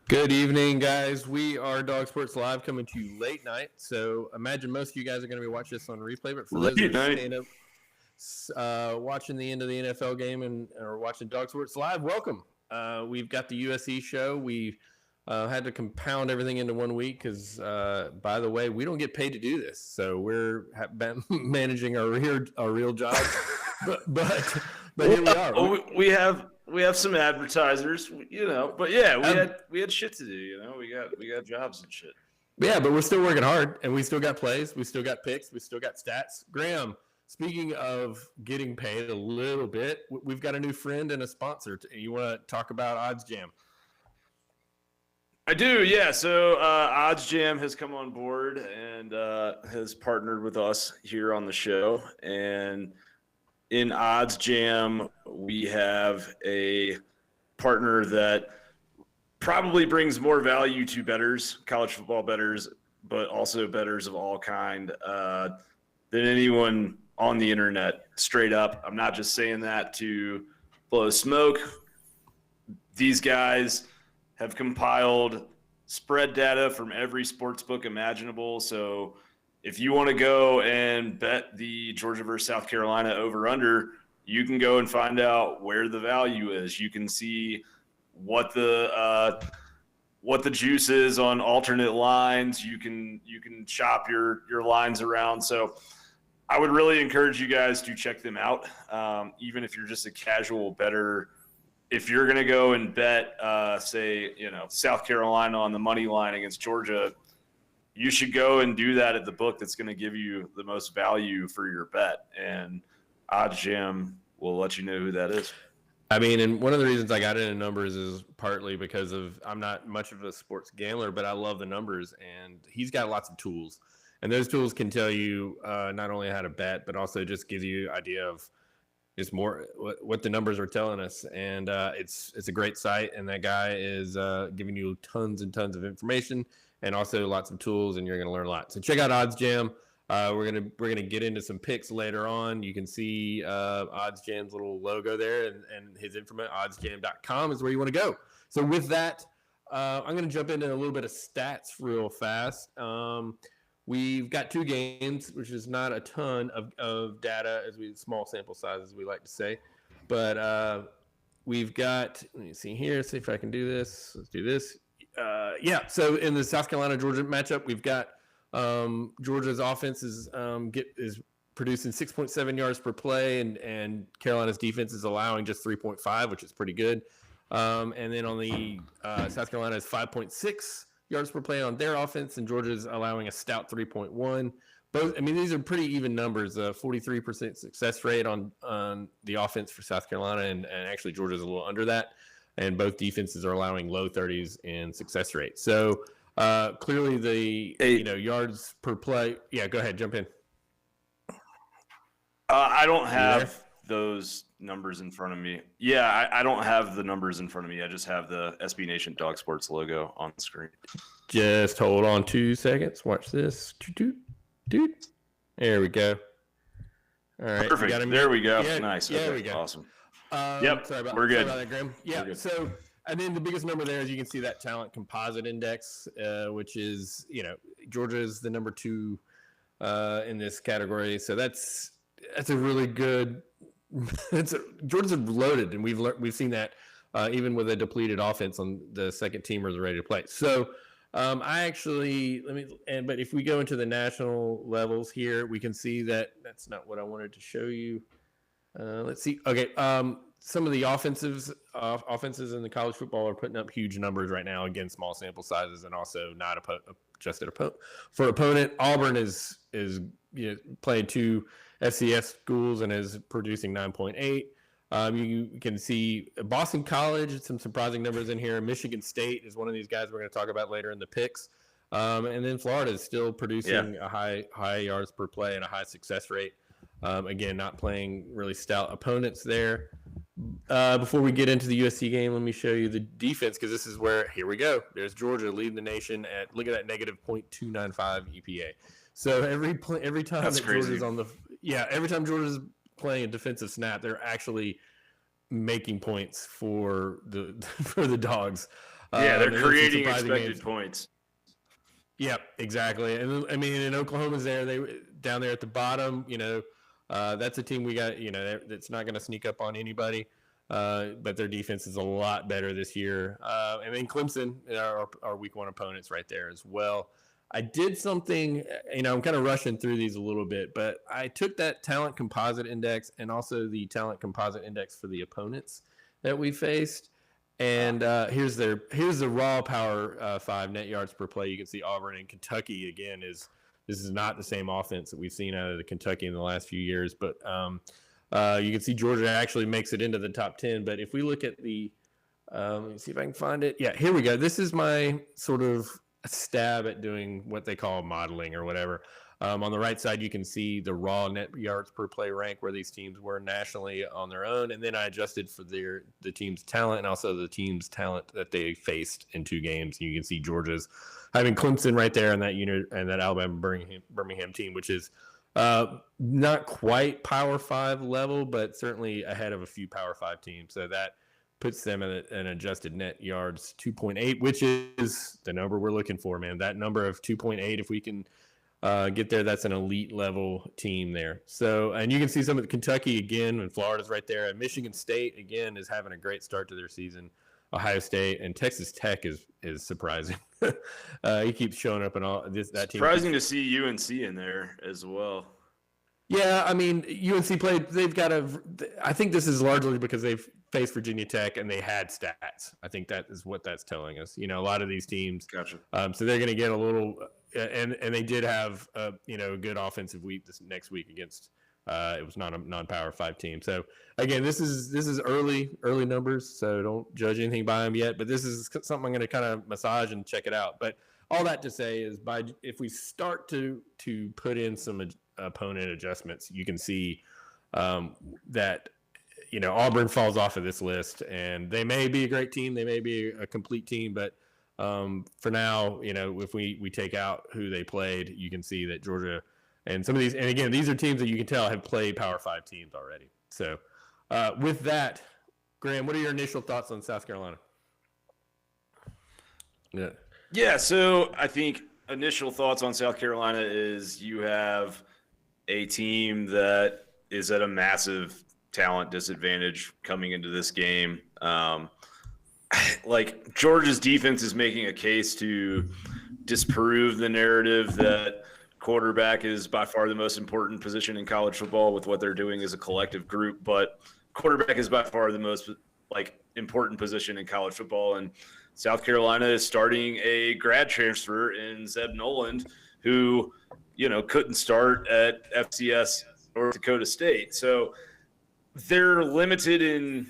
Good evening, guys. We are Dog Sports Live coming to you late night. So imagine most of you guys are going to be watching this on replay, but for those that are staying up, watching the end of the NFL game or watching Dog Sports Live, welcome. We've got the USC show. We had to compound everything into 1 week because, by the way, we don't get paid to do this, so we're managing our real jobs. but here we are. We have some advertisers, but yeah, we had shit to do, we got jobs and shit. Yeah, but we're still working hard, and we still got plays, we still got picks, we still got stats. Graham, speaking of getting paid a little bit, we've got a new friend and a sponsor. You want to talk about Odds Jam? I do, yeah. So Odds Jam has come on board and has partnered with us here on the show, and in Odds Jam, we have a partner that probably brings more value to bettors, college football bettors, but also bettors of all kind than anyone on the internet, straight up. I'm not just saying that to blow smoke. These guys have compiled spread data from every sports book imaginable. So if you want to go and bet the Georgia versus South Carolina over-under, you can go and find out where the value is. You can see what the juice is on alternate lines. You can shop your lines around. So I would really encourage you guys to check them out, even if you're just a casual bettor. If you're going to go and bet, South Carolina on the money line against Georgia, you should go and do that at the book that's going to give you the most value for your bet. And Odds Jam will let you know who that is. I mean, and one of the reasons I got into numbers is partly because I'm not much of a sports gambler, but I love the numbers, and he's got lots of tools. And those tools can tell you not only how to bet, but also just gives you an idea of just more what the numbers are telling us. And it's a great site, and that guy is giving you tons and tons of information and also lots of tools, and you're going to learn a lot. So check out Odds Jam. We're gonna get into some picks later on. You can see Odds Jam's little logo there, and his information. oddsjam.com is where you want to go. So with that, I'm going to jump into a little bit of stats real fast. We've got 2 games, which is not a ton of data, small sample size, as we like to say. But we've got, let me see here, see if I can do this. Let's do this. So in the South Carolina-Georgia matchup, we've got Georgia's offense is producing 6.7 yards per play, and Carolina's defense is allowing just 3.5, which is pretty good. And then on the South Carolina is 5.6 yards per play on their offense, and Georgia's allowing a stout 3.1. These are pretty even numbers. 43% success rate on the offense for South Carolina, and actually Georgia's a little under that. And both defenses are allowing low 30s in success rate. So clearly the yards per play. Yeah, go ahead, jump in. I don't have those numbers in front of me. Yeah, I don't have the numbers in front of me. I just have the SB Nation Dog Sports logo on the screen. Just hold on 2 seconds. Watch this. Dude. There we go. All right. Perfect. There we go. Yeah, nice. Yeah, okay, there we go. Awesome. We're good. Sorry about that, Graham. Yeah. So, and then the biggest number there is you can see that talent composite index, which is, Georgia is the number 2 in this category. So that's a really good. Georgia's loaded, and we've seen that even with a depleted offense on the second teamers ready to play. So but if we go into the national levels here, we can see that that's not what I wanted to show you. Let's see. Okay. Some of the offenses in the college football are putting up huge numbers right now. Again, small sample sizes, and also not adjusted for opponent. Auburn is playing 2 FCS schools and is producing 9.8. You can see Boston College, some surprising numbers in here. Michigan State is one of these guys we're going to talk about later in the picks. And then Florida is still producing a high yards per play and a high success rate. Again, not playing really stout opponents there. Before we get into the USC game, let me show you the defense, because this is where, here we go. There's Georgia leading the nation at, look at that, negative 0.295 EPA. So every time that Georgia's every time Georgia's playing a defensive snap, they're actually making points for the dogs. They're creating expected games. Points. Yep, exactly. And I mean, and Oklahoma's there. They down there at the bottom. That's a team we got. That's not going to sneak up on anybody. But their defense is a lot better this year. And then Clemson, our week 1 opponents, right there as well. I did something. I'm kind of rushing through these a little bit, but I took that talent composite index and also the talent composite index for the opponents that we faced. And here's the raw Power 5 net yards per play. You can see Auburn and Kentucky again. This is not the same offense that we've seen out of the Kentucky in the last few years, but you can see Georgia actually makes it into the top 10. But if we look at the let me see if I can find it. Yeah, here we go. This is my sort of stab at doing what they call modeling or whatever. On the right side, you can see the raw net yards per play rank where these teams were nationally on their own. And then I adjusted for the team's talent and also the team's talent that they faced in 2 games. You can see Georgia's having Clemson right there in that unit and that Alabama Birmingham team, which is not quite Power 5 level, but certainly ahead of a few Power 5 teams. So that puts them at an adjusted net yards 2.8, which is the number we're looking for, man. That number of 2.8, if we can get there, that's an elite level team there. So, and you can see some of the Kentucky again, and Florida's right there. And Michigan State again is having a great start to their season. Ohio State and Texas Tech is surprising. He keeps showing up in all this. That team. Surprising to see UNC in there as well. Yeah, I mean UNC played. They've got I think this is largely because they've faced Virginia Tech and they had stats. I think that is what that's telling us. A lot of these teams. Gotcha. So they're going to get a little. And they did have a good offensive week this next week against it was not a non-Power 5 team. So again, this is early numbers, so don't judge anything by them yet. But this is something I'm going to kind of massage and check it out. But all that to say is, if we start to put in some opponent adjustments, you can see that Auburn falls off of this list, and they may be a great team, they may be a complete team, but for now, if we take out who they played, you can see that Georgia and some of these, and again, these are teams that you can tell have played Power 5 teams already. So with that, Graham, what are your initial thoughts on South Carolina? Yeah, so I think initial thoughts on South Carolina is you have a team that is at a massive talent disadvantage coming into this game. Like Georgia's defense is making a case to disprove the narrative that quarterback is by far the most important position in college football with what they're doing as a collective group, but quarterback is by far the most important position in college football. And South Carolina is starting a grad transfer in Zeb Noland, who, couldn't start at FCS or Dakota State. So they're limited in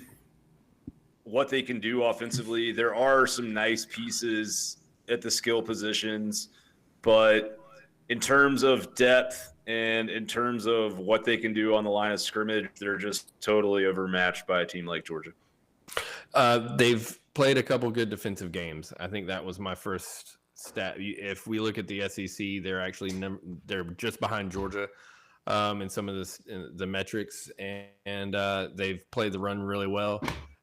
what they can do offensively. There are some nice pieces at the skill positions, but in terms of depth and in terms of what they can do on the line of scrimmage, they're just totally overmatched by a team like Georgia. They've played a couple good defensive games. I think that was my first stat. If we look at the SEC, they're actually they're just behind Georgia in some of the metrics, and they've played the run really well.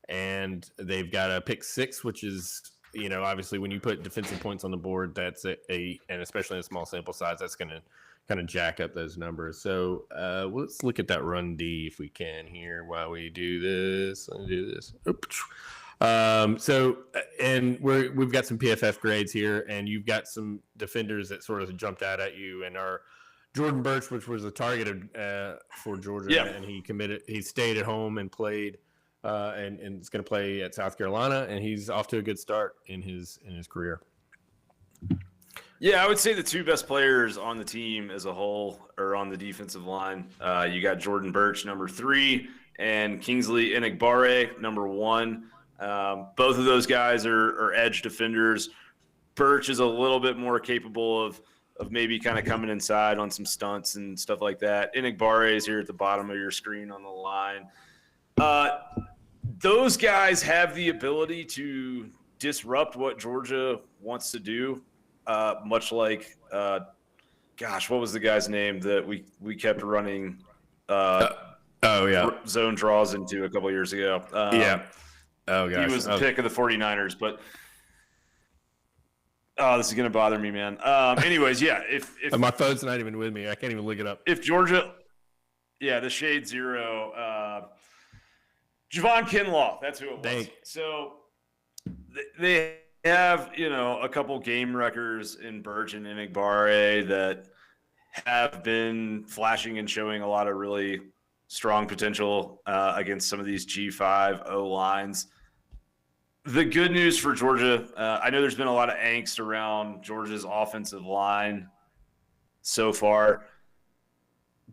And they've got a pick 6, which is, obviously when you put defensive points on the board, that's and especially in a small sample size, that's going to kind of jack up those numbers. So let's look at that run D if we can here while we do this. Let me do this. So, and we've got some PFF grades here, and you've got some defenders that sort of jumped out at you, and our Jordan Birch, which was a target for Georgia, and he stayed at home and played. And is going to play at South Carolina, and he's off to a good start in his career. Yeah, I would say the 2 best players on the team as a whole are on the defensive line. You got Jordan Birch, number 3, and Kingsley Enagbare, number 1. Both of those guys are edge defenders. Birch is a little bit more capable of maybe kind of coming inside on some stunts and stuff like that. Enagbare is here at the bottom of your screen on the line. Those guys have the ability to disrupt what Georgia wants to do, much like, what was the guy's name that we kept running zone draws into a couple years ago? Oh, gosh. He was the pick of the 49ers. But Oh, this is gonna bother me, man. Anyways, yeah. If my phone's not even with me, I can't even look it up. If Georgia, yeah, the shade zero, Javon Kinlaw, that's who it was. Dang. So they have, a couple game wreckers in Birch and Enigbare that have been flashing and showing a lot of really strong potential against some of these G5 O lines. The good news for Georgia, I know there's been a lot of angst around Georgia's offensive line so far.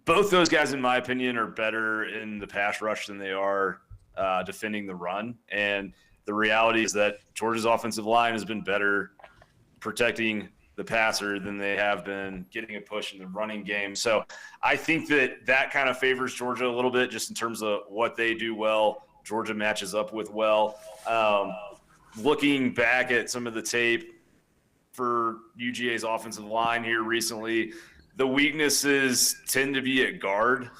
Both those guys, in my opinion, are better in the pass rush than they are defending the run. And the reality is that Georgia's offensive line has been better protecting the passer than they have been getting a push in the running game. So I think that kind of favors Georgia a little bit just in terms of what they do well. Georgia matches up with well. Looking back at some of the tape for UGA's offensive line here recently, the weaknesses tend to be at guard.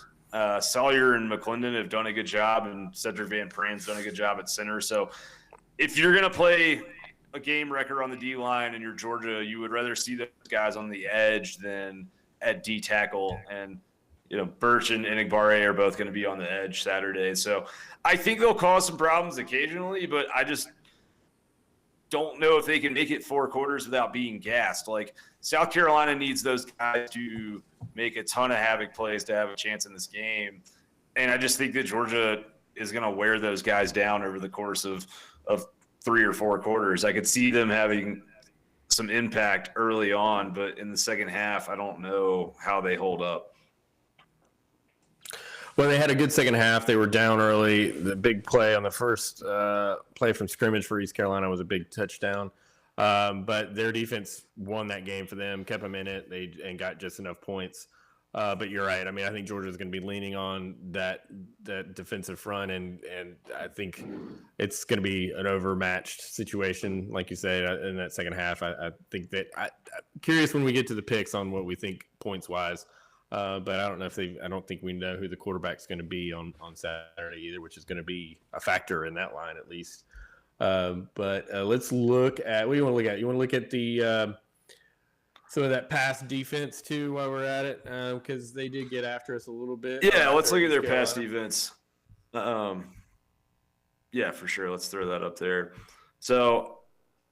Sawyer and McClendon have done a good job, and Cedric Van Pran's done a good job at center. So if you're going to play a game wrecker on the D-line and you're Georgia, you would rather see those guys on the edge than at D-tackle. And, Birch and Enigbare are both going to be on the edge Saturday. So I think they'll cause some problems occasionally, but I just don't know if they can make it 4 quarters without being gassed. Like, South Carolina needs those guys to make a ton of havoc plays to have a chance in this game. And I just think that Georgia is going to wear those guys down over the course of 3 or 4 quarters. I could see them having some impact early on, but in the second half, I don't know how they hold up. Well, they had a good second half. They were down early. The big play on the first play from scrimmage for East Carolina was a big touchdown. But their defense won that game for them, kept them in it, and got just enough points. But you're right. I mean, I think Georgia's going to be leaning on that defensive front, and I think it's going to be an overmatched situation, like you say, in that second half. I think that I'm curious when we get to the picks on what we think points wise. But I don't know I don't think we know who the quarterback's going to be on Saturday either, which is going to be a factor in that line at least. But let's look at, what do you want to look at? You want to look at the some of that pass defense too while we're at it, because they did get after us a little bit. Yeah, let's look at their pass defense. Yeah, for sure. Let's throw that up there. So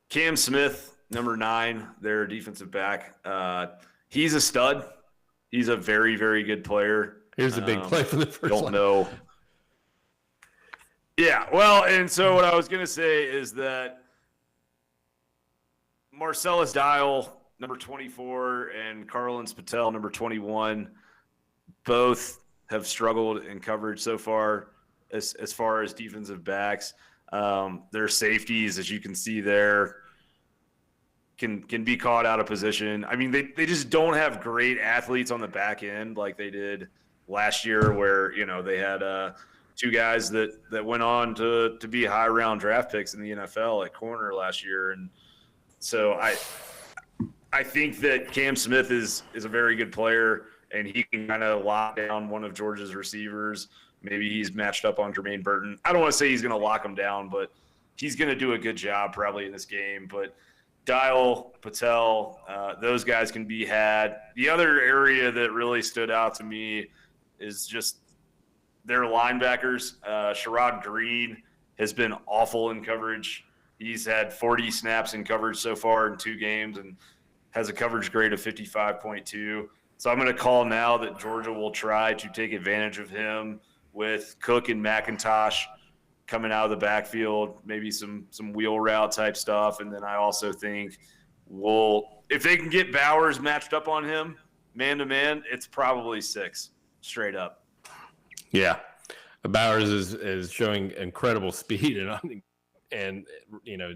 Cam Smith, number 9, their defensive back. He's a stud. He's a very, very good player. Here's a big play for the first Don't line. know. Yeah, well, and so what I was going to say is that Marcellus Dial, number 24, and Carlins Patel, number 21, both have struggled in coverage so far as far as defensive backs. Their safeties, as you can see there, can be caught out of position. I mean, they just don't have great athletes on the back end like they did last year, where they had 2 guys that went on to be high round draft picks in the NFL at corner last year. And so I think that Cam Smith is a very good player, and he can kind of lock down one of Georgia's receivers. Maybe he's matched up on Jermaine Burton. I don't want to say he's going to lock him down, but he's going to do a good job probably in this game. But Dial, Patel, those guys can be had. The other area that really stood out to me is just their linebackers. Sherrod Green has been awful in coverage. He's had 40 snaps in coverage so far in 2 games and has a coverage grade of 55.2. So I'm going to call now that Georgia will try to take advantage of him with Cook and McIntosh coming out of the backfield, maybe some wheel route type stuff. And then I also think if they can get Bowers matched up on him, man-to-man, it's probably 6 straight up. Yeah. Bowers is showing incredible speed, and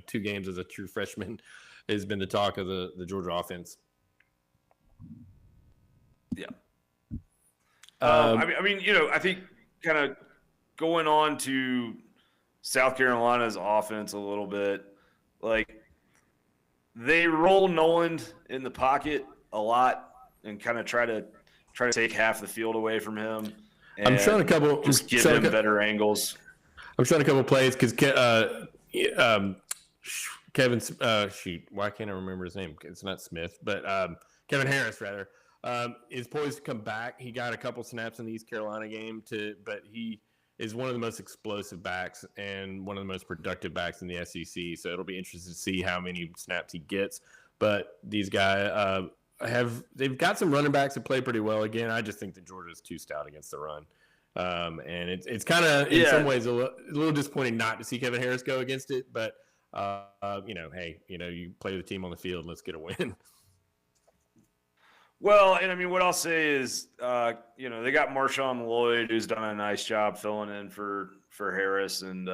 2 games as a true freshman has been the talk of the Georgia offense. Yeah. I think kind of going on to South Carolina's offense a little bit, like they roll Noland in the pocket a lot and kind of try to take half the field away from him. And I'm trying just give him better angles. I'm trying a couple plays because Kevin, why can't I remember his name? It's not Smith, but Kevin Harris, rather, is poised to come back. He got a couple snaps in the East Carolina game, but he is one of the most explosive backs and one of the most productive backs in the SEC. So it'll be interesting to see how many snaps he gets. But these guys they've got some running backs that play pretty well. Again, I just think that Georgia's too stout against the run. And it's kind of in some ways a little disappointing not to see Kevin Harris go against it, but hey, you play the team on the field, let's get a win. Well, and I mean, what I'll say is, they got Marshawn Lloyd, who's done a nice job filling in for Harris, and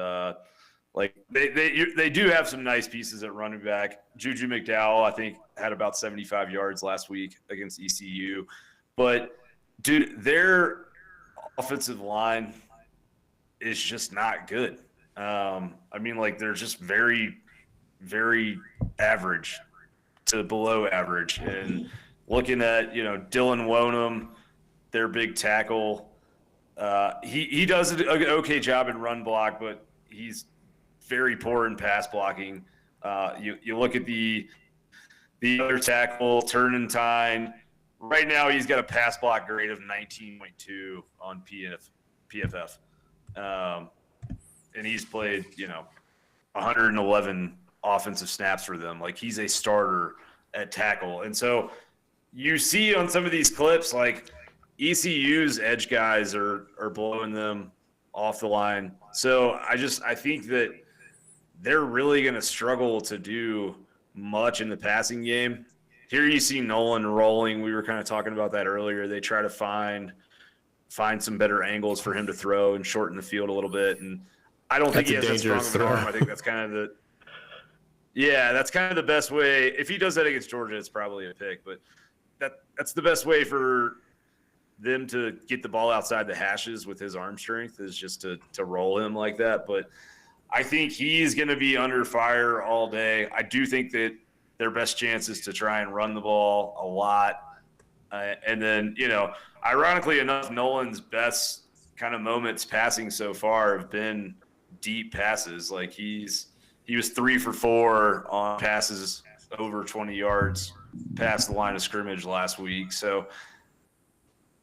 they do have some nice pieces at running back. Juju McDowell, I think, had about 75 yards last week against ECU, but dude, their offensive line is just not good. They're just very, very average to below average. And looking at, Dylan Wonham, their big tackle, he does an okay job in run block, but he's very poor in pass blocking. You look at the other tackle, Turnentine. Right now, he's got a pass block grade of 19.2 on PFF. And he's played, 111 offensive snaps for them. Like, he's a starter at tackle. And so you see on some of these clips, like, ECU's edge guys are blowing them off the line. So I think that they're really going to struggle to do much in the passing game. Here you see Nolan rolling. We were kind of talking about that earlier. They try to find some better angles for him to throw and shorten the field a little bit. And I don't think he has that strong of an arm. I think that's kind of that's kind of the best way. If he does that against Georgia, it's probably a pick. But that's the best way for them to get the ball outside the hashes with his arm strength, is just to roll him like that. But I think he's going to be under fire all day. I do think that their best chance is to try and run the ball a lot. And then, ironically enough, Nolan's best kind of moments passing so far have been deep passes. Like, he was 3 for 4 on passes over 20 yards past the line of scrimmage last week. So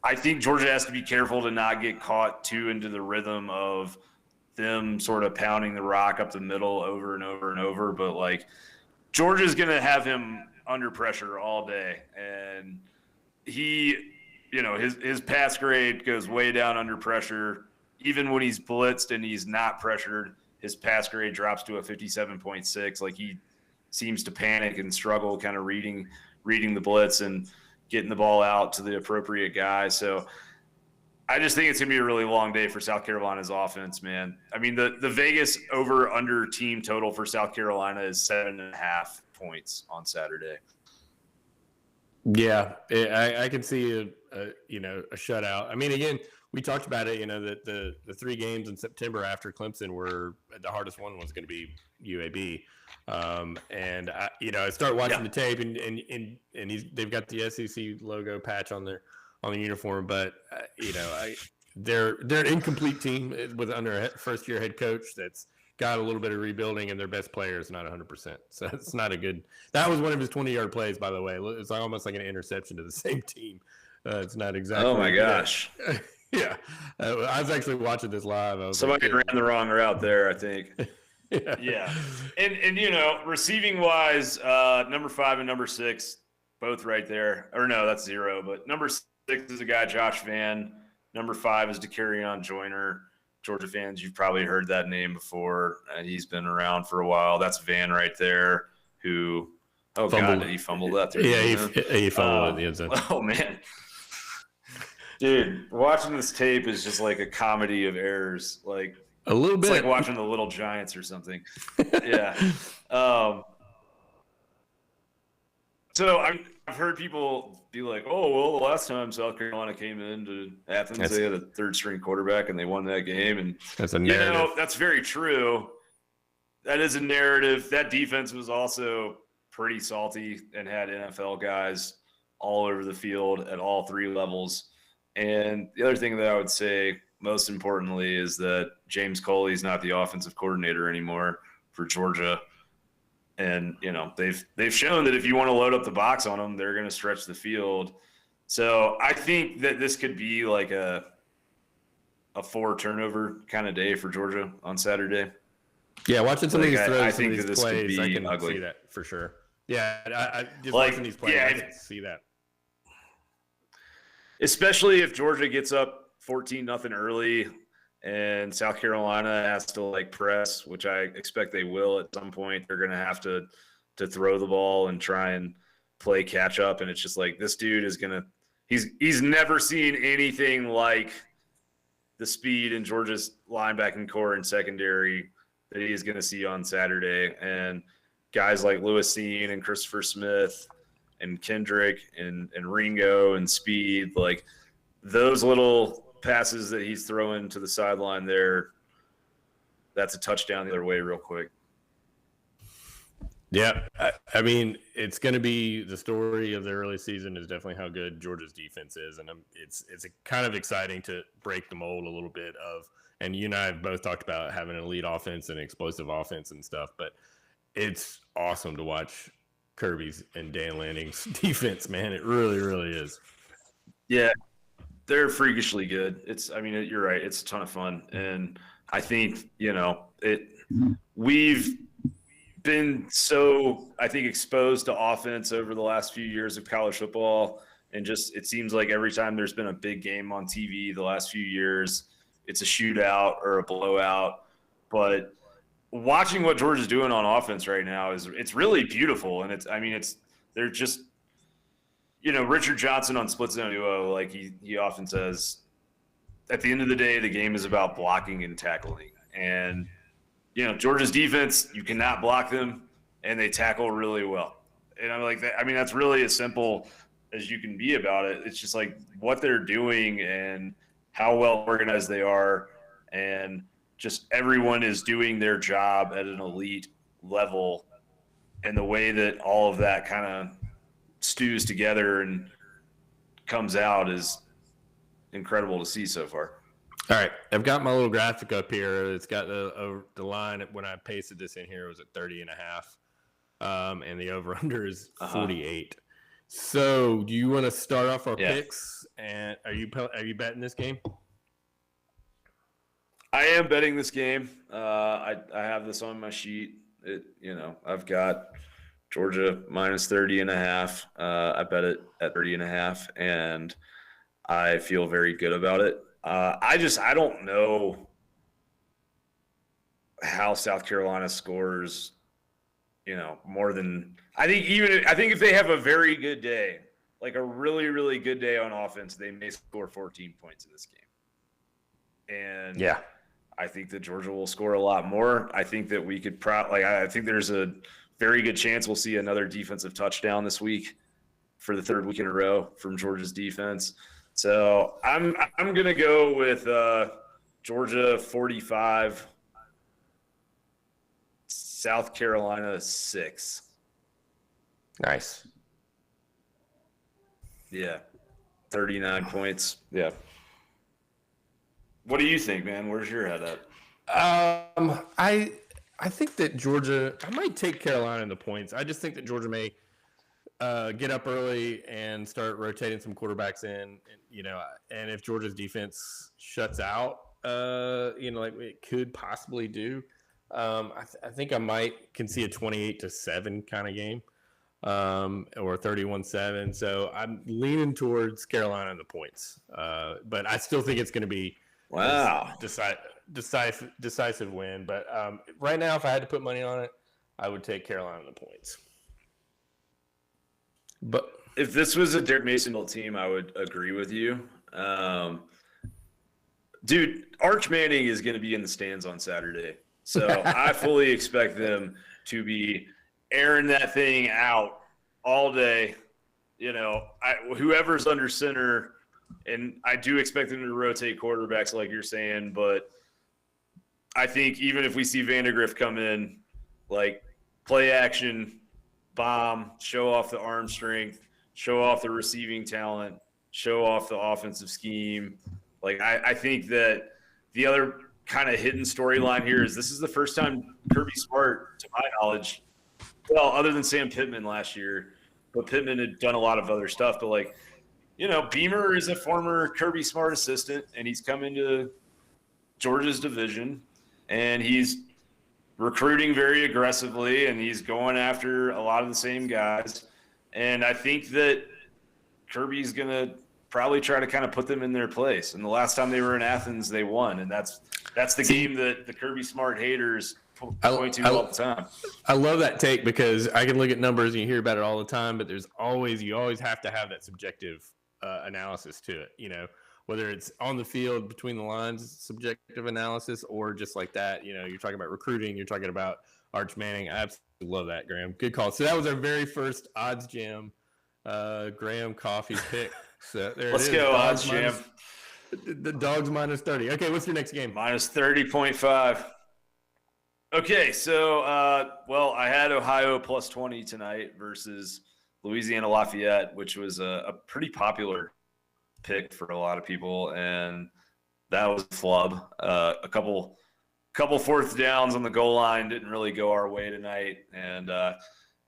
I think Georgia has to be careful to not get caught too into the rhythm of them sort of pounding the rock up the middle over and over and over. But, like, Georgia's going to have him under pressure all day. And his pass grade goes way down under pressure. Even when he's blitzed and he's not pressured, his pass grade drops to a 57.6. Like, he seems to panic and struggle kind of reading the blitz and getting the ball out to the appropriate guy. So I just think it's going to be a really long day for South Carolina's offense, man. I mean, the Vegas over-under team total for South Carolina is 7.5 points on Saturday. Yeah, I can see a shutout. I mean, again, we talked about it, that the 3 games in September after Clemson were the hardest one was going to be UAB. And I start watching the tape and they've got the SEC logo patch on their uniform, but they're an incomplete team under a first year head coach that's got a little bit of rebuilding, and their best player is not 100%. So it's not a good. That was one of his 20-yard plays, by the way. It's almost like an interception to the same team. It's not exactly. Oh my gosh. Yeah, I was actually watching this live. Somebody ran the wrong route there, I think. Yeah. And receiving wise, number 5 and number 6, both right there. Or no, that's 0. But number 6 is a guy, Josh Vann. Number 5 is DeCarrion Joyner. Georgia fans, you've probably heard that name before, and he's been around for a while. That's Vann right there, who God, did he fumble that there? Yeah, he fumbled in the end zone. Oh, man. Dude, watching this tape is just like a comedy of errors. Like, a little bit. It's like watching The Little Giants or something. Yeah. So I've heard people be like, oh, well, the last time South Carolina came into Athens, they had a third-string quarterback, and they won that game. And that's a narrative. That's very true. That is a narrative. That defense was also pretty salty and had NFL guys all over the field at all 3 levels. And the other thing that I would say most importantly is that James Coley's not the offensive coordinator anymore for Georgia. And, they've shown that if you want to load up the box on them, they're going to stretch the field. So I think that this could be like a 4-turnover kind of day for Georgia on Saturday. Yeah, watching some of these throws, I some of think that these this could plays, be I can ugly. see that for sure. Yeah, I just watching these plays, I can see that. Especially if Georgia gets up 14-0 early and South Carolina has to press, which I expect they will at some point. They're going to have to throw the ball and try and play catch up. And it's just this dude is going to – he's never seen anything like the speed in Georgia's linebacking core and secondary that he's going to see on Saturday. And guys like Lewis Seen and Christopher Smith and Kendrick and Ringo and Speed, those little passes that he's throwing to the sideline there, that's a touchdown the other way real quick. Yeah, I mean, it's going to be the story of the early season is definitely how good Georgia's defense is, and it's kind of exciting to break the mold a little bit of. And you and I have both talked about having an elite offense and explosive offense and stuff, but it's awesome to watch Kirby's and Dan Lanning's defense, man. It really, really is. Yeah, they're freakishly good. You're right. It's a ton of fun, and I think we've been so, I think, exposed to offense over the last few years of college football. And just, it seems like every time there's been a big game on TV the last few years, it's a shootout or a blowout. But watching what Georgia's doing on offense right now it's really beautiful. And they're just, Richard Johnson on Split Zone Duo, he often says, at the end of the day, the game is about blocking and tackling. And Georgia's defense, you cannot block them, and they tackle really well. And I'm like, that's really as simple as you can be about it. It's just what they're doing and how well organized they are, and just everyone is doing their job at an elite level. And the way that all of that kind of stews together and comes out is incredible to see so far. All right, I've got my little graphic up here. It's got the line when I pasted this in here. It was at 30.5, and the over/under is 48. So, do you want to start off our picks? And are you betting this game? I am betting this game. I have this on my sheet. I've got Georgia minus 30.5. I bet it at 30.5, and I feel very good about it. I don't know how South Carolina scores, more than I think if they have a very good day, a really, really good day on offense, they may score 14 points in this game. And yeah, I think that Georgia will score a lot more. I think that we could I think there's a very good chance we'll see another defensive touchdown this week for the third week in a row from Georgia's defense. So I'm gonna go with Georgia 45, South Carolina 6. Nice. Yeah, 39 points. Yeah. What do you think, man? Where's your head at? I think that Georgia. I might take Carolina in the points. I just think that Georgia may get up early and start rotating some quarterbacks in, and if Georgia's defense shuts out, like it could possibly do, I think I can see a 28-7 kind of game, or 31-7. So I'm leaning towards Carolina in the points, but I still think it's going to be decisive win. But right now, if I had to put money on it, I would take Carolina in the points. But if this was a Derek Mason team, I would agree with you. Dude, Arch Manning is going to be in the stands on Saturday. So I fully expect them to be airing that thing out all day. Whoever's under center, and I do expect them to rotate quarterbacks like you're saying, but I think even if we see Vandegrift come in, play action, bomb, show off the arm strength, show off the receiving talent, show off the offensive scheme. I think that the other kind of hidden storyline here is this is the first time Kirby Smart, to my knowledge, well, other than Sam Pittman last year, but Pittman had done a lot of other stuff. But like, Beamer is a former Kirby Smart assistant, and he's come into Georgia's division, and he's recruiting very aggressively, and he's going after a lot of the same guys. And I think that Kirby's going to probably try to kind of put them in their place. And the last time they were in Athens, they won, and that's the game that the Kirby Smart haters point to all the time. I love that take because I can look at numbers and you hear about it all the time, but you always have to have that subjective analysis to it, whether it's on the field between the lines, subjective analysis, or just like that, you're talking about recruiting, you're talking about Arch Manning. I absolutely love that, Graham. Good call. So that was our very first Odds Jam, Graham Coffee pick. So there Let's it is. go, Odds Jam. The Dogs minus 30. Okay, what's your next game? Minus 30.5. Okay, so, I had Ohio plus 20 tonight versus Louisiana Lafayette, which was a pretty popular pick for a lot of people, and that was a flub. A couple fourth downs on the goal line didn't really go our way tonight, and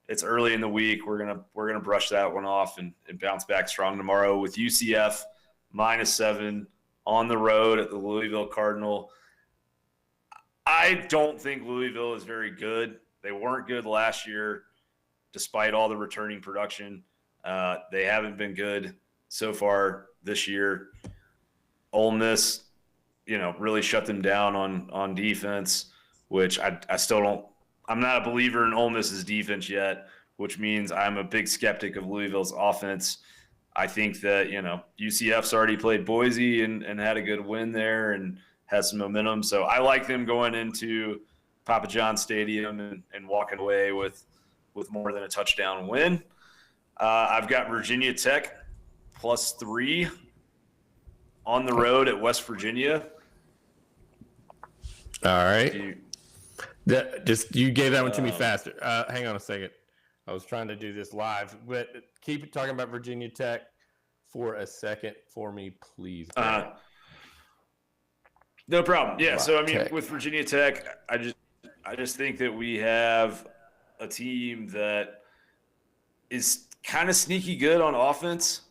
it's early in the week. We're gonna brush that one off and bounce back strong tomorrow with UCF minus 7 on the road at the Louisville Cardinal. I don't think Louisville is very good. They weren't good last year, despite all the returning production. They haven't been good so far this year. Ole Miss, really shut them down on defense, which I still don't. I'm not a believer in Ole Miss's defense yet, which means I'm a big skeptic of Louisville's offense. I think that, UCF's already played Boise and had a good win there and has some momentum. So I like them going into Papa John Stadium and walking away with more than a touchdown win. I've got Virginia Tech plus 3 on the road at West Virginia. All right. You gave that one to me faster. Hang on a second. I was trying to do this live, but keep talking about Virginia Tech for a second for me, please. No problem. Yeah. So with Virginia Tech, I just think that we have a team that is kind of sneaky good on offense.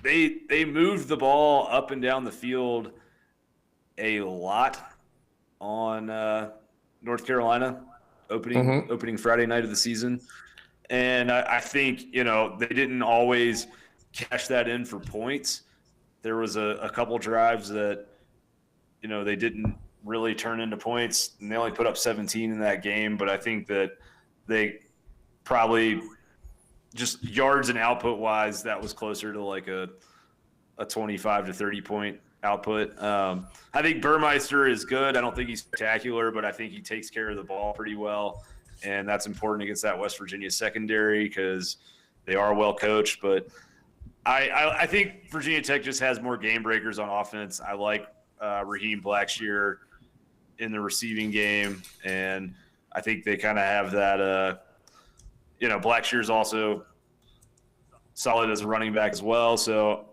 They moved the ball up and down the field a lot on North Carolina opening Friday night of the season. And I think, they didn't always cash that in for points. There was a couple drives that, they didn't really turn into points, and they only put up 17 in that game. But I think that they probably just yards and output wise, that was closer to like a 25 to 30 point output. I think Burmeister is good. I don't think he's spectacular, but I think he takes care of the ball pretty well. And that's important against that West Virginia secondary because they are well coached. But I think Virginia Tech just has more game breakers on offense. I like Raheem Blackshear in the receiving game, and I think they kind of have that. Blackshear's also solid as a running back as well. So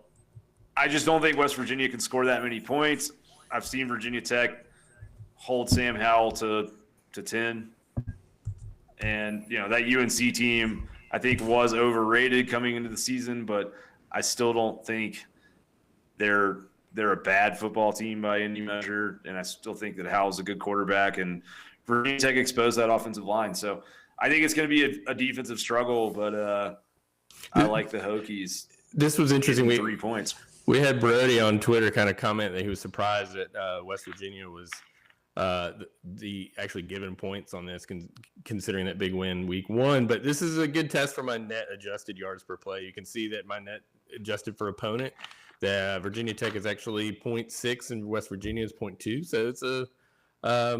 I just don't think West Virginia can score that many points. I've seen Virginia Tech hold Sam Howell to 10. And, that UNC team, I think, was overrated coming into the season, but I still don't think they're a bad football team by any measure. And I still think that Howell's a good quarterback, and Virginia Tech exposed that offensive line. So I think it's going to be a defensive struggle, but I like the Hokies. This was interesting. 3 points. We had Brody on Twitter kind of comment that he was surprised that West Virginia was the actually given points on this, considering that big win week 1. But this is a good test for my net adjusted yards per play. You can see that my net adjusted for opponent, that Virginia Tech is actually 0.6 and West Virginia is 0.2. So it's I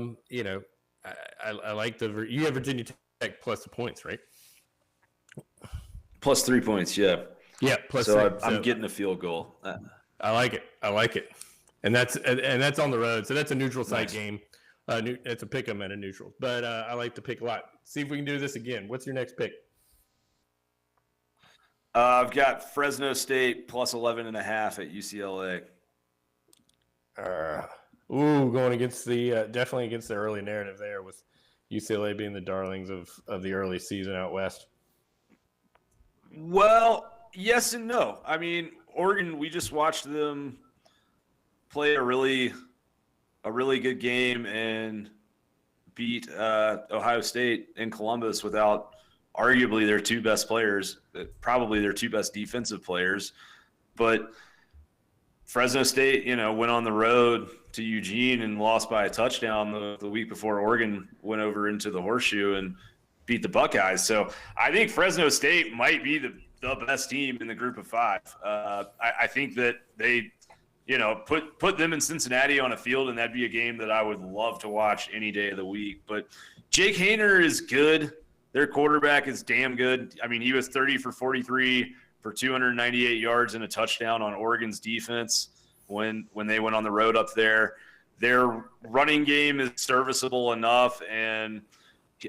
like you have Virginia Tech plus the points, right? Plus 3 points, yeah. Yeah, plus. So I'm getting a field goal. I like it, and that's on the road. So that's a neutral site game. It's a pick 'em at a neutral, but I like to pick a lot. See if we can do this again. What's your next pick? I've got Fresno State plus 11.5 at UCLA. Going against the definitely against the early narrative there with UCLA being the darlings of the early season out west? Well, yes and no. I mean, Oregon, we just watched them play a really good game and beat Ohio State in Columbus without arguably their two best players, probably their two best defensive players. But Fresno State, went on the road to Eugene and lost by a touchdown the week before Oregon went over into the Horseshoe and beat the Buckeyes. So I think Fresno State might be the best team in the group of five. I think that they, put them in Cincinnati on a field, and that'd be a game that I would love to watch any day of the week. But Jake Haener is good. Their quarterback is damn good. I mean, he was 30 for 43 for 298 yards and a touchdown on Oregon's defense when they went on the road up there. Their running game is serviceable enough, and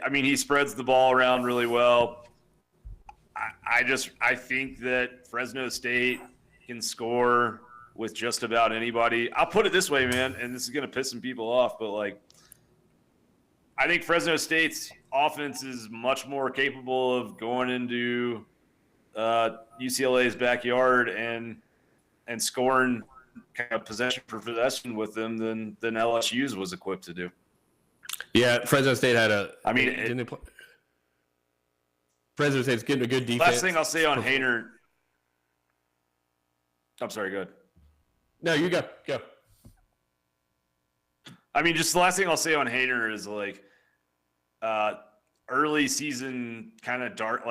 I mean, he spreads the ball around really well. I think that Fresno State can score with just about anybody. I'll put it this way, man, and this is going to piss some people off, but I think Fresno State's offense is much more capable of going into UCLA's backyard and scoring kind of possession for possession with them than LSU's was equipped to do. Yeah, Fresno State had Fresno State's getting a good defense. Last thing I'll say on Haener. I'm sorry, go ahead. No, you go. I mean, just the last thing I'll say on Haener is early season kind of dark.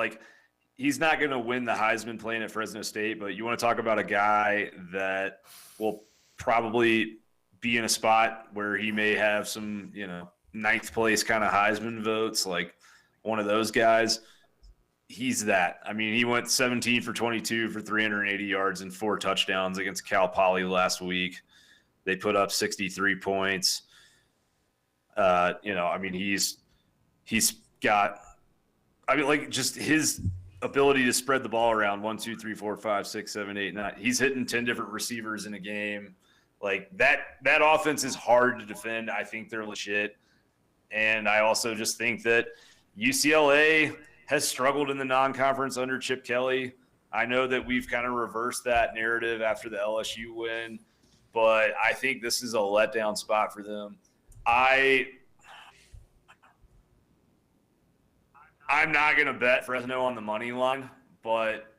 He's not going to win the Heisman playing at Fresno State, but you want to talk about a guy that will probably be in a spot where he may have some, ninth place kind of Heisman votes, like one of those guys. He's that. I mean, he went 17 for 22 for 380 yards and 4 touchdowns against Cal Poly last week. They put up 63 points. I mean, he's got, just his ability to spread the ball around 1, 2, 3, 4, 5, 6, 7, 8, 9. He's hitting 10 different receivers in a game. That offense is hard to defend. I think they're legit. And I also just think that UCLA has struggled in the non-conference under Chip Kelly. I know that we've kind of reversed that narrative after the LSU win, but I think this is a letdown spot for them. I'm not going to bet Fresno on the money line, but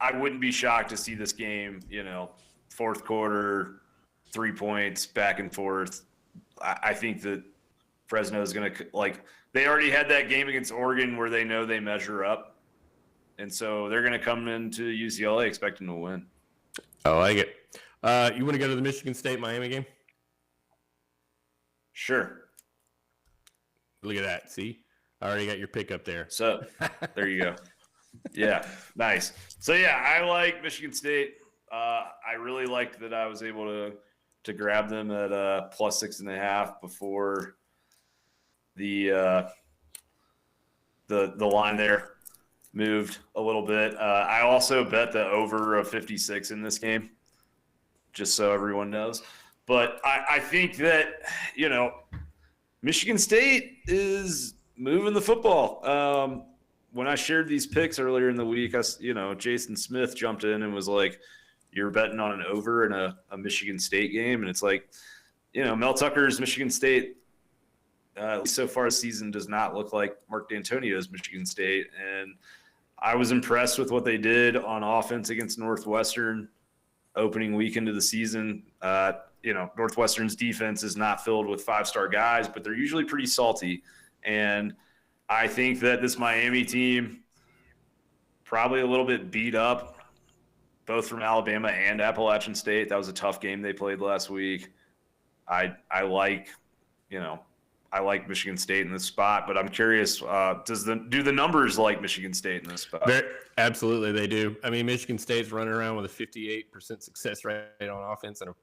I wouldn't be shocked to see this game, fourth quarter, 3 points, back and forth. I think that Fresno is going to they already had that game against Oregon where they know they measure up. And so they're going to come into UCLA expecting to win. I like it. You want to go to the Michigan State-Miami game? Sure. Look at that. See? I already got your pick up there. So there you go. Yeah, nice. So, yeah, I like Michigan State. I really liked that I was able to grab them at +6.5 before the line there moved a little bit. I also bet the over of 56 in this game, just so everyone knows. But I think that, Michigan State is moving the football. When I shared these picks earlier in the week, Jason Smith jumped in and was like, you're betting on an over in a Michigan State game. And it's like, Mel Tucker's Michigan State, at least so far this season, does not look like Mark D'Antonio's Michigan State. And I was impressed with what they did on offense against Northwestern opening weekend of the season. Northwestern's defense is not filled with 5-star guys, but they're usually pretty salty. And I think that this Miami team, probably a little bit beat up, both from Alabama and Appalachian State. That was a tough game they played last week. I like Michigan State in this spot, but I'm curious, do the numbers like Michigan State in this spot? Absolutely, they do. I mean, Michigan State's running around with a 58% success rate on offense and a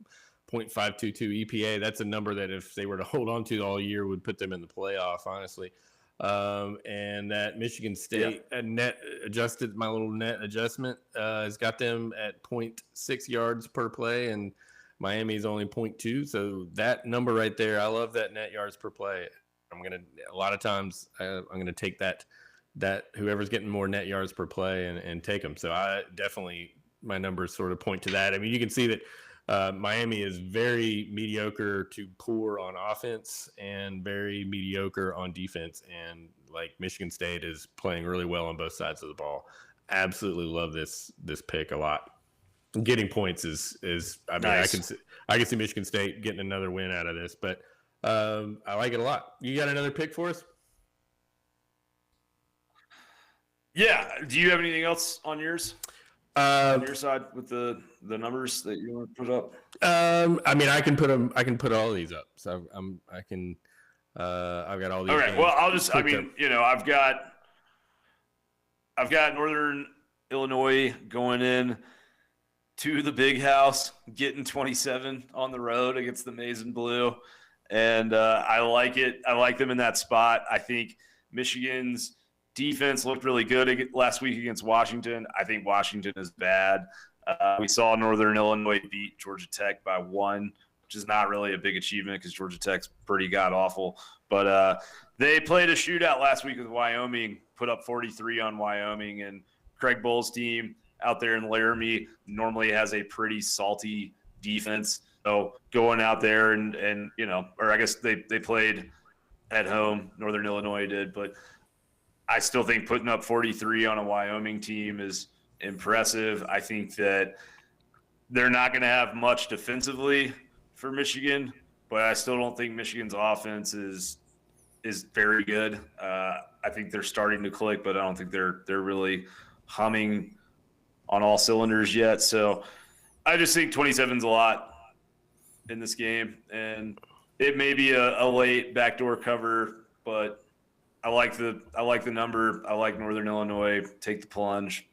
.522 EPA. That's a number that if they were to hold on to all year would put them in the playoff, honestly. And that Michigan State net adjusted, my little net adjustment has got them at 0.6 yards per play, and Miami's only 0.2. So that number right there, I love that net yards per play. A lot of times I'm gonna take that whoever's getting more net yards per play and take them. So I definitely, my numbers sort of point to that. I mean, you can see that Miami is very mediocre to poor on offense and very mediocre on defense. And like Michigan State is playing really well on both sides of the ball. Absolutely love this pick a lot. Getting points is I mean, nice. I can see Michigan State getting another win out of this, but I like it a lot. You got another pick for us? Yeah. Do you have anything else on yours? On your side with the numbers that you want to put up? I mean, I can put all of these up. So I've got all these. Okay. Well, I'll just. I mean, I've got Northern Illinois going in to the Big House, getting 27 on the road against the Maize and Blue, and I like it. I like them in that spot. I think Michigan's defense looked really good last week against Washington. I think Washington is bad. We saw Northern Illinois beat Georgia Tech by 1, which is not really a big achievement because Georgia Tech's pretty god-awful. But they played a shootout last week with Wyoming, put up 43 on Wyoming, and Craig Bull's team out there in Laramie normally has a pretty salty defense. So going out there and or I guess they played at home, Northern Illinois did, but I still think putting up 43 on a Wyoming team is impressive. I think that they're not going to have much defensively for Michigan, but I still don't think Michigan's offense is very good. I think they're starting to click, but I don't think they're really humming on all cylinders yet. So I just think 27's a lot in this game, and it may be a late backdoor cover, but I like the number. I like Northern Illinois. Take the plunge.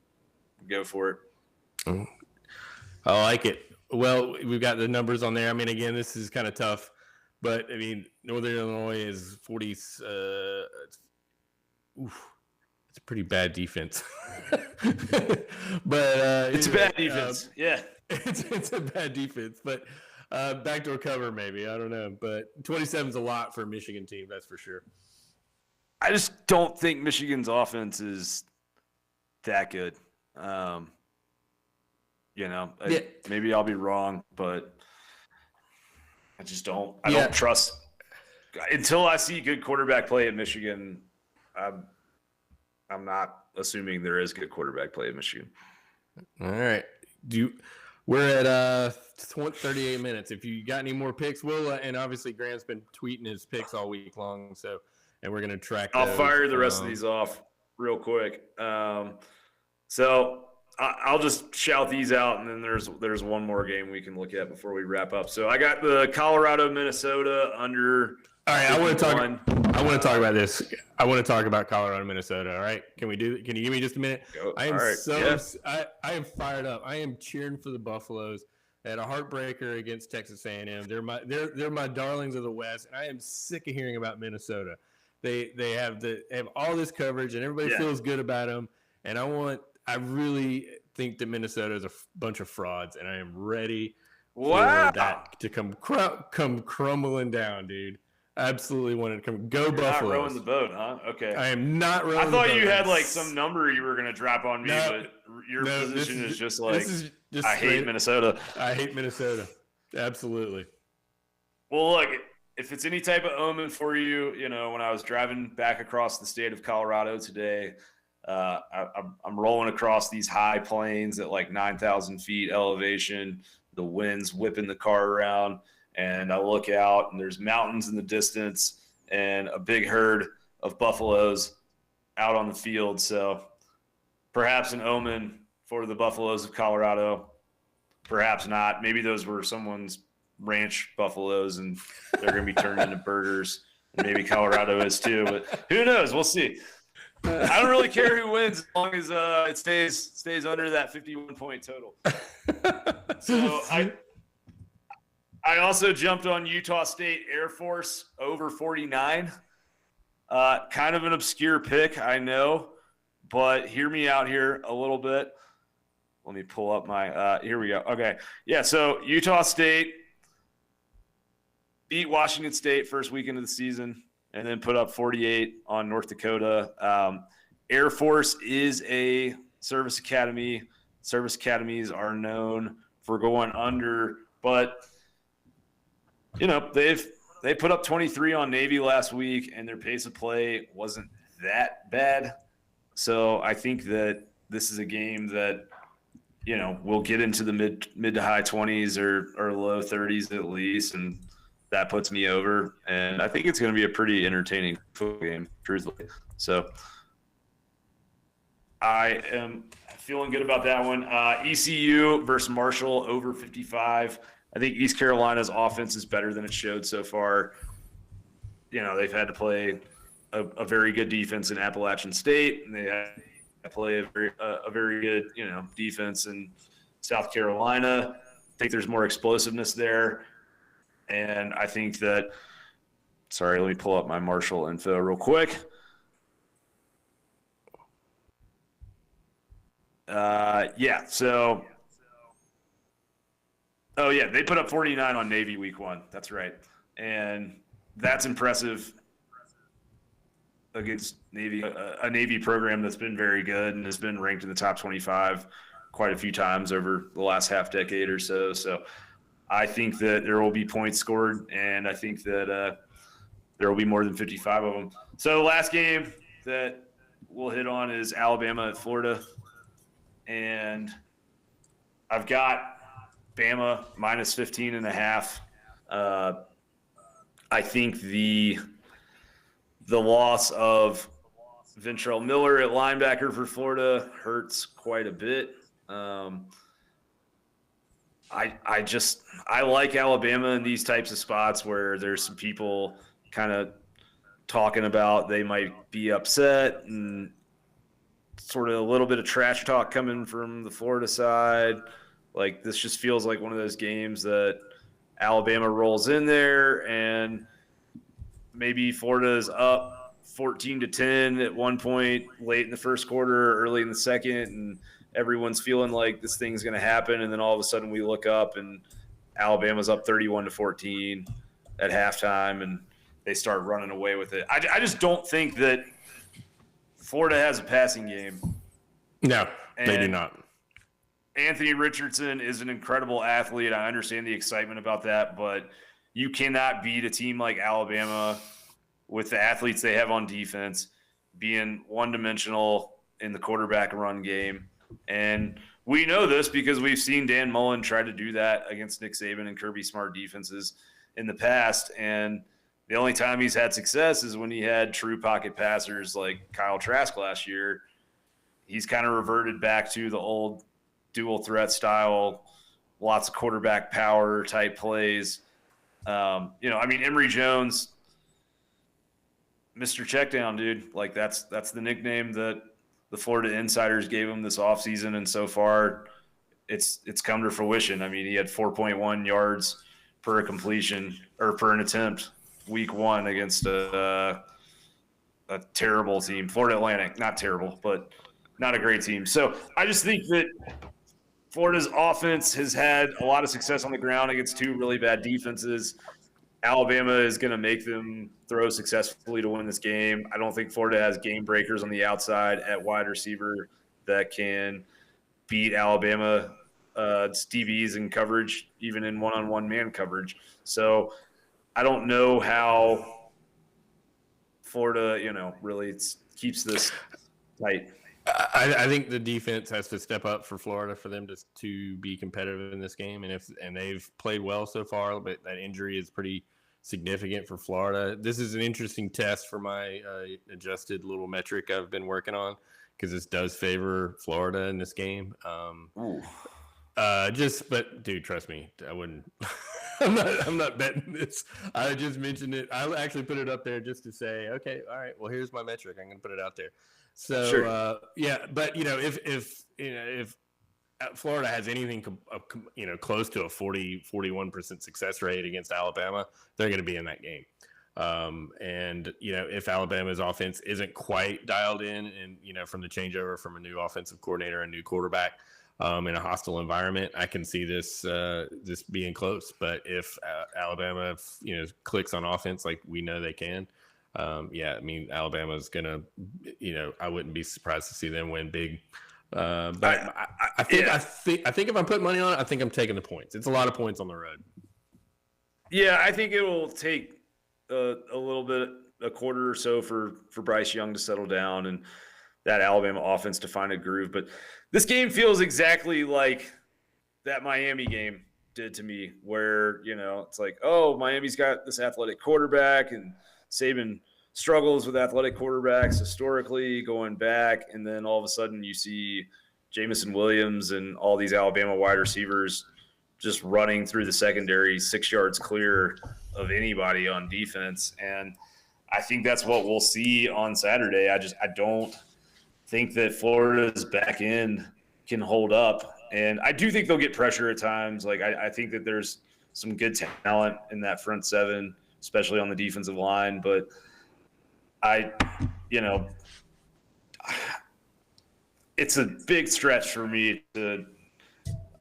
Go for it. I like it. Well, we've got the numbers on there. I mean, again, this is kind of tough, but I mean, Northern Illinois is 40. It's a pretty bad defense. But it's a bad defense. Yeah, it's a bad defense. But backdoor cover, maybe, I don't know. But 27 is a lot for a Michigan team, that's for sure. I just don't think Michigan's offense is that good. Maybe I'll be wrong, but I just don't. I don't trust until I see good quarterback play at Michigan. I'm not assuming there is good quarterback play at Michigan. All right, we're at 38 minutes. If you got any more picks, and obviously Graham's been tweeting his picks all week long, so. And we're going to track I'll fire the rest of these off real quick. So I'll just shout these out, and then there's one more game we can look at before we wrap up. So I got the Colorado-Minnesota under. All right, I want to talk about this. I want to talk about Colorado-Minnesota. All right, can you give me just a minute? I am fired up. I am cheering for the Buffaloes. They had a heartbreaker against Texas A&M. They're my darlings of the West, and I am sick of hearing about Minnesota. They have all this coverage, and everybody feels good about them. And I really think that Minnesota is a bunch of frauds, and I am ready for that to come crumbling down, dude. Absolutely want it to come. Go Buffalo. Not rowing the boat, huh? Okay. I am not rowing the boat. I thought you had like some number you were going to drop on me, but your position is just like, I hate Minnesota. I hate Minnesota. Absolutely. Well, look, if it's any type of omen for you, when I was driving back across the state of Colorado today, I'm rolling across these high plains at like 9,000 feet elevation. The wind's whipping the car around, and I look out, and there's mountains in the distance and a big herd of buffaloes out on the field. So perhaps an omen for the Buffaloes of Colorado. Perhaps not. Maybe those were someone's ranch buffaloes, and they're going to be turned into burgers. And maybe Colorado is too, but who knows? We'll see. I don't really care who wins as long as it stays under that 51-point total. So I also jumped on Utah State Air Force over 49. Kind of an obscure pick, I know, but hear me out here a little bit. Let me pull up my here we go. Okay. Yeah, so Utah State beat Washington State first weekend of the season and then put up 48 on North Dakota. Air Force is a service academy. Service academies are known for going under, but they put up 23 on Navy last week, and their pace of play wasn't that bad. So I think that this is a game that we'll get into the mid to high 20s or low 30s at least, and that puts me over. And I think it's going to be a pretty entertaining football game, truthfully. So I am feeling good about that one. ECU versus Marshall over 55. I think East Carolina's offense is better than it showed so far. They've had to play a very good defense in Appalachian State, and they had to play a very good defense in South Carolina. I think there's more explosiveness there, and I think that. Sorry, let me pull up my Marshall info real quick. They put up 49 on Navy week 1. That's right. And that's impressive against Navy, a Navy program that's been very good and has been ranked in the top 25 quite a few times over the last half decade or so. So I think that there will be points scored, and I think that there will be more than 55 of them. So the last game that we'll hit on is Alabama at Florida. And I've got Bama minus 15.5. I think the loss of Ventrell Miller at linebacker for Florida hurts quite a bit. I like Alabama in these types of spots where there's some people kind of talking about they might be upset and sort of a little bit of trash talk coming from the Florida side. Like, this just feels like one of those games that Alabama rolls in there, and maybe Florida is up 14-10 at one point late in the first quarter, early in the second, and everyone's feeling like this thing's going to happen. And then all of a sudden we look up and Alabama's up 31-14 at halftime, and they start running away with it. I just don't think that Florida has a passing game. No, they do not. Anthony Richardson is an incredible athlete. I understand the excitement about that, but you cannot beat a team like Alabama with the athletes they have on defense being one-dimensional in the quarterback run game. And we know this because we've seen Dan Mullen try to do that against Nick Saban and Kirby Smart defenses in the past. And the only time he's had success is when he had true pocket passers like Kyle Trask last year. He's kind of reverted back to the old dual threat style, lots of quarterback power type plays. Emory Jones, Mr. Checkdown, dude. Like, that's the nickname that the Florida insiders gave him this offseason, and so far it's come to fruition. I mean, he had 4.1 yards per completion or per an attempt week 1 against a terrible team. Florida Atlantic, not terrible, but not a great team. So I just think that Florida's offense has had a lot of success on the ground against two really bad defenses. Alabama is going to make them throw successfully to win this game. I don't think Florida has game breakers on the outside at wide receiver that can beat Alabama DBs in coverage, even in one-on-one man coverage. So I don't know how Florida, really keeps this tight. I think the defense has to step up for Florida for them to be competitive in this game, and they've played well so far, but that injury is pretty significant for Florida. This is an interesting test for my adjusted little metric I've been working on, because this does favor Florida in this game. But dude, trust me, I wouldn't. I'm not betting this. I just mentioned it. I actually put it up there just to say, okay, all right, well, here's my metric. I'm going to put it out there. So sure. But if Florida has anything close to a 41% success rate against Alabama, they're going to be in that game. And if Alabama's offense isn't quite dialed in, and from the changeover from a new offensive coordinator and new quarterback in a hostile environment, I can see this being close. But if Alabama clicks on offense like we know they can, I mean, Alabama's gonna, I wouldn't be surprised to see them win big. But I think if I'm putting money on it, I think I'm taking the points. It's a lot of points on the road. Yeah, I think it will take a little bit, a quarter or so for Bryce Young to settle down and that Alabama offense to find a groove. But this game feels exactly like that Miami game did to me, where, it's like, oh, Miami's got this athletic quarterback, and Saban struggles with athletic quarterbacks historically going back. And then all of a sudden you see Jamison Williams and all these Alabama wide receivers just running through the secondary 6 yards clear of anybody on defense. And I think that's what we'll see on Saturday. I don't think that Florida's back end can hold up. And I do think they'll get pressure at times. Like, I think that there's some good talent in that front seven, especially on the defensive line. But it's a big stretch for me to –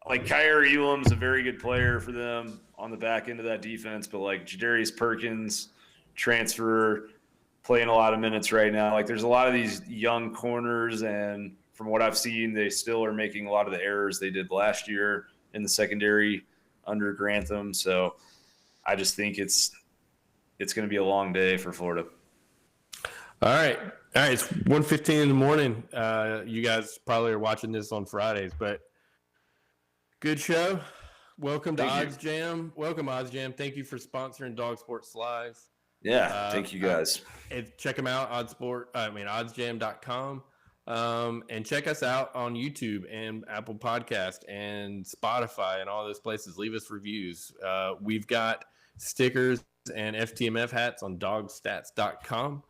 like, Kyer Elam's a very good player for them on the back end of that defense, but like Jadarius Perkins, transfer, playing a lot of minutes right now. Like, there's a lot of these young corners, and from what I've seen, they still are making a lot of the errors they did last year in the secondary under Grantham. So I just think it's going to be a long day for Florida. All right. It's 1:15 in the morning. You guys probably are watching this on Fridays, but good show. Welcome to Odds Jam. Welcome, Odds Jam. Thank you for sponsoring Dog Sports Live. Yeah, thank you guys. Check them out, oddsjam.com. And check us out on YouTube and Apple Podcast and Spotify and all those places. Leave us reviews. We've got stickers and FTMF hats on dogstats.com.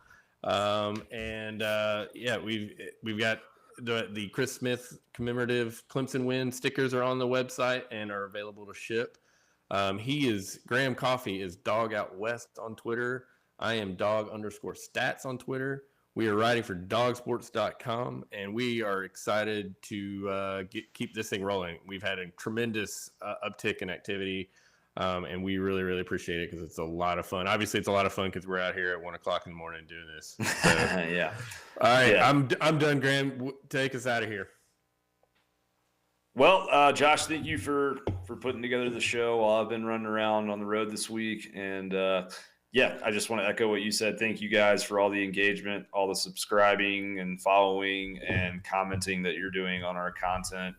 We've got the Chris Smith commemorative Clemson win stickers are on the website and are available to ship. Graham Coffee is Dog Out West on Twitter. I am dog_stats on Twitter. We are writing for dogsports.com, and we are excited to keep this thing rolling. We've had a tremendous uptick in activity, and we really, really appreciate it because it's a lot of fun. Obviously, it's a lot of fun because we're out here at 1 o'clock in the morning doing this. So, yeah. All right, yeah. I'm done, Graham. Take us out of here. Well, Josh, thank you for putting together the show while I've been running around on the road this week. And, I just want to echo what you said. Thank you guys for all the engagement, all the subscribing and following and commenting that you're doing on our content.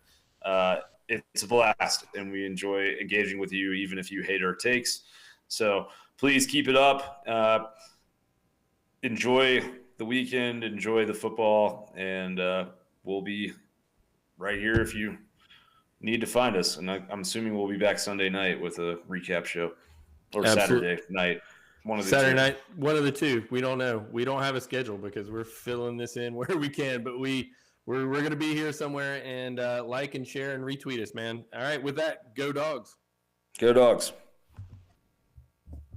It's a blast, and we enjoy engaging with you, even if you hate our takes. So please keep it up. Enjoy the weekend, enjoy the football, and we'll be right here if you need to find us. And I'm assuming we'll be back Sunday night with a recap show, or Saturday night. Saturday night, one of the two. We don't know. We don't have a schedule because we're filling this in where we can, but we're going to be here somewhere, and like and share and retweet us, man. All right, with that, go Dogs. Go Dogs.